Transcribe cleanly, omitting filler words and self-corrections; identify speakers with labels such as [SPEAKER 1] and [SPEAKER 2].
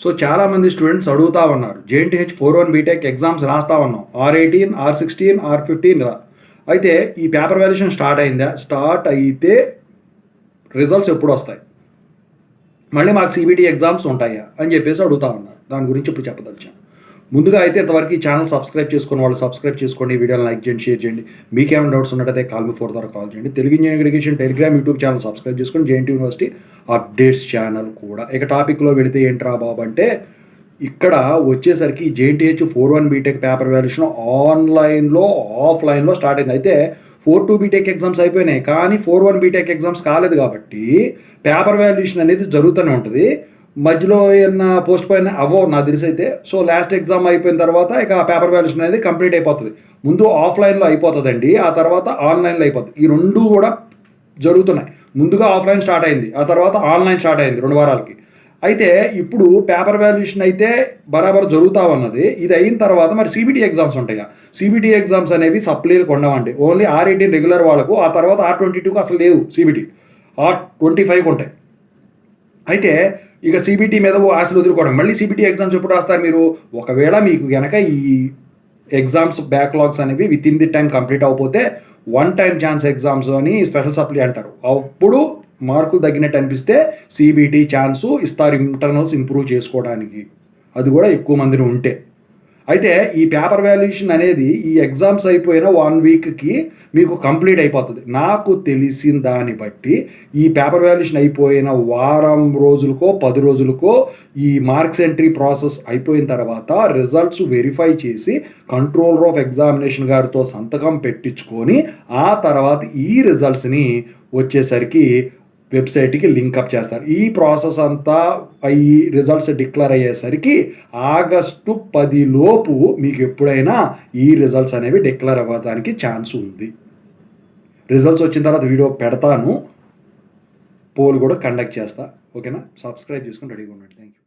[SPEAKER 1] So చాలామంది students అడుగుతా ఉన్నారు, జేఎన్టీహెచ్ 4-1 బీటెక్ ఎగ్జామ్స్ రాస్తా ఉన్నాం, R18, R16, R15 అయితే ఈ పేపర్ వాల్యుయేషన్ స్టార్ట్ అయిందా, స్టార్ట్ అయితే రిజల్ట్స్ ఎప్పుడు వస్తాయి, మళ్ళీ మాకు సిబిటీ ఎగ్జామ్స్ ఉంటాయా అని చెప్పేసి అడుగుతా ఉన్నారు. దాని గురించి ఇప్పుడు చెప్పదలిచాను. ముందుగా అయితే ఇంతవరకు ఈ ఛానల్ సబ్స్క్రైబ్ చేసుకున్న వాళ్ళు సబ్స్క్రైబ్ చేసుకోండి, వీడియోని లైక్ చేయండి, షేర్ చేయండి. మీకేమైనా డౌట్స్ ఉన్నట్టయితే కాల్ మీ 4 ద్వారా కాల్ చేయండి. Telugu engineering education Telegram YouTube channel subscribe చేసుకొని జేఎన్టీ యూనివర్సిటీ అప్డేట్స్ ఛానల్ కూడా. ఇక టాపిక్లో వెళితే ఏంట్రా బాబు అంటే, ఇక్కడ వచ్చేసరికి జేఎన్టీహెచ్ 4-1 బీటెక్ పేపర్ వాల్యుయేషన్ ఆన్లైన్లో ఆఫ్లైన్లో స్టార్ట్ అయింది. అయితే 4-2 బీటెక్ ఎగ్జామ్స్ అయిపోయినాయి, కానీ 4-1 బీటెక్ ఎగ్జామ్స్ కాలేదు కాబట్టి పేపర్ వాల్యుయేషన్ అనేది జరుగుతూనే ఉంటుంది. మధ్యలో ఏమన్నా పోస్ట్ పోయిన అవ్వవు నాకు తెలిసి అయితే. సో లాస్ట్ ఎగ్జామ్ అయిపోయిన తర్వాత ఇక పేపర్ వాల్యుయేషన్ అనేది కంప్లీట్ అయిపోతుంది. ముందు ఆఫ్లైన్లో అయిపోతుందండి, ఆ తర్వాత ఆన్లైన్లో అయిపోతుంది. ఈ రెండు కూడా జరుగుతున్నాయి. ముందుగా ఆఫ్లైన్ స్టార్ట్ అయింది, ఆ తర్వాత ఆన్లైన్ స్టార్ట్ అయింది 2 వారాలకి. అయితే ఇప్పుడు పేపర్ వాల్యుయేషన్ అయితే బరాబర్ జరుగుతూ ఉన్నది. ఇది అయిన తర్వాత మరి సిబిటీ ఎగ్జామ్స్ ఉంటాయి. సిబిటీ ఎగ్జామ్స్ అనేవి సప్లీలకు ఉండవండి, ఓన్లీ R18 రెగ్యులర్ వాళ్ళకు. ఆ తర్వాత R22కు అసలు లేవు, సిబిటీ R25కి ఉంటాయి. అయితే ఇక సిబిటీ మీద ఆశలు వదులుకోవడం. మళ్ళీ సిబిటీ ఎగ్జామ్స్ ఎప్పుడు రాస్తారు మీరు? ఒకవేళ మీకు కనుక ఈ ఎగ్జామ్స్ బ్యాక్లాగ్స్ అనేవి with in the time complete అవ్వకపోతే 1 టైం ఛాన్స్ ఎగ్జామ్స్ అని స్పెషల్ సప్లీ అంటారు. అప్పుడు మార్కులు తగ్గినట్టు అనిపిస్తే సిబిటీ ఛాన్సు ఇస్తారు ఇంటర్నల్స్ ఇంప్రూవ్ చేసుకోవడానికి, అది కూడా ఎక్కువ మందిని ఉంటే. అయితే ఈ పేపర్ వాల్యుయేషన్ అనేది ఈ ఎగ్జామ్స్ అయిపోయిన 1 వీక్కి మీకు కంప్లీట్ అయిపోతుంది. నాకు తెలిసిన దాన్ని బట్టి ఈ పేపర్ వాల్యుయేషన్ అయిపోయిన వారం రోజులకో 10 రోజులకో ఈ మార్క్స్ ఎంట్రీ ప్రాసెస్ అయిపోయిన తర్వాత రిజల్ట్స్ వెరిఫై చేసి కంట్రోలర్ ఆఫ్ ఎగ్జామినేషన్ గారితో సంతకం పెట్టించుకొని ఆ తర్వాత ఈ రిజల్ట్స్ని వచ్చేసరికి వెబ్సైట్కి లింకప్ చేస్తారు. ఈ ప్రాసెస్ అంతా ఈ రిజల్ట్స్ డిక్లేర్ అయ్యేసరికి ఆగస్టు 10 లోపు మీకు ఎప్పుడైనా ఈ రిజల్ట్స్ అనేవి డిక్లేర్ అవ్వడానికి ఛాన్స్ ఉంది. రిజల్ట్స్ వచ్చిన తర్వాత వీడియో పెడతాను, పోల్ కూడా కండక్ట్ చేస్తా. ఓకేనా? సబ్స్క్రైబ్ చేసుకొని రెడీగా ఉండండి. Thank you.